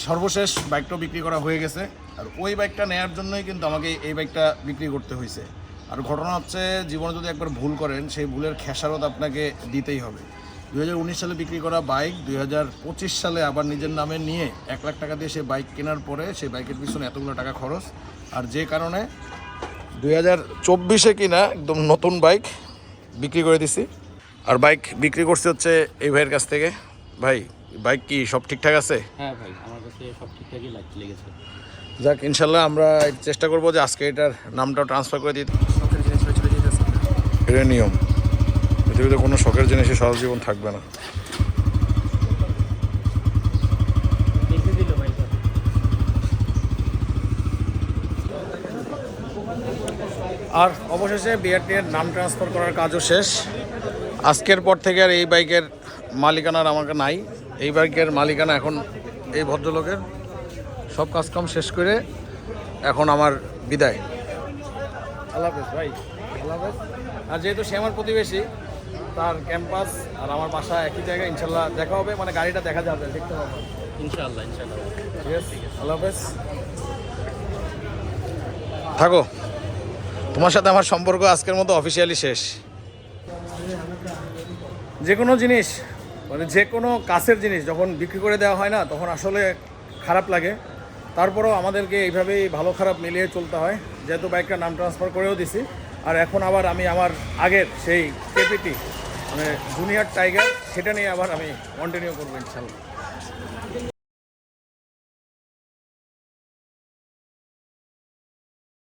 সর্বশেষ বাইকটা বিক্রি করা হয়ে গেছে। আর ওই বাইকটা নেওয়ার জন্যই কিন্তু আমাকে এই বাইকটা বিক্রি করতে হয়েছে। আর ঘটনা হচ্ছে, জীবনে যদি একবার ভুল করেন সেই ভুলের খেসারত আপনাকে দিতেই হবে। 2019 সালে বিক্রি করা বাইক 2025 সালে আবার নিজের নামে নিয়ে 1 লাখ টাকা দিয়ে সে বাইক কেনার পরে সেই বাইকের পিছনে এতগুলো টাকা খরচ। আর যে কারণে 2024-এ কিনা একদম নতুন বাইক বিক্রি করে দিছি। আর বাইক বিক্রি করছি হচ্ছে এই ভাইয়ের কাছ থেকে। ভাই, বাইক কি সব ঠিকঠাক আছে? হ্যাঁ ভাই, আমার কাছে সব ঠিকঠাকই লেগেছে। যাক, ইনশাল্লাহ আমরা চেষ্টা করবো যে আজকে এটার নামটাও ট্রান্সফার করে দিতে। এটাই নিয়ম, পৃথিবীতে কোনো শখের জিনিসই সারা জীবন থাকবে না। আর অবশেষে বিআরটি এর নাম ট্রান্সফার করার কাজও শেষ। আজকের পর থেকে আর এই বাইকের মালিকানার আমাকে নাই। এই বাইকের মালিকানা এখন এই ভদ্রলোকের। সব কাজকাম শেষ করে এখন আমার বিদায়। আল্লাহ হাফেজ ভাই, আল্লাহ হাফেজ। আর যেহেতু সে আমার প্রতিবেশী, তার ক্যাম্পাস আর আমার বাসা একই জায়গায়, ইনশাল্লাহ দেখা হবে, মানে গাড়িটা দেখা যাবে, দেখতে পাবো ইনশাআল্লাহ। ঠিক আছে, আল্লাহ হাফেজ। থাকো, তোমার সাথে আমার সম্পর্ক আজকের মতো অফিসিয়ালি শেষ। যে কোনো জিনিস, মানে যে কোনো কাছের জিনিস যখন বিক্রি করে দেওয়া হয় না, তখন আসলে খারাপ লাগে। তারপরেও আমাদেরকে এইভাবেই ভালো খারাপ মিলিয়ে চলতে হয়। যেহেতু বাইকটা নাম ট্রান্সফার করেও দিছি, আর এখন আবার আমি আমার আগের সেই কেপিটি মানে জুনিয়র টাইগার, সেটা নিয়ে আবার আমি কন্টিনিউ করবো ইনশাল্লাহ।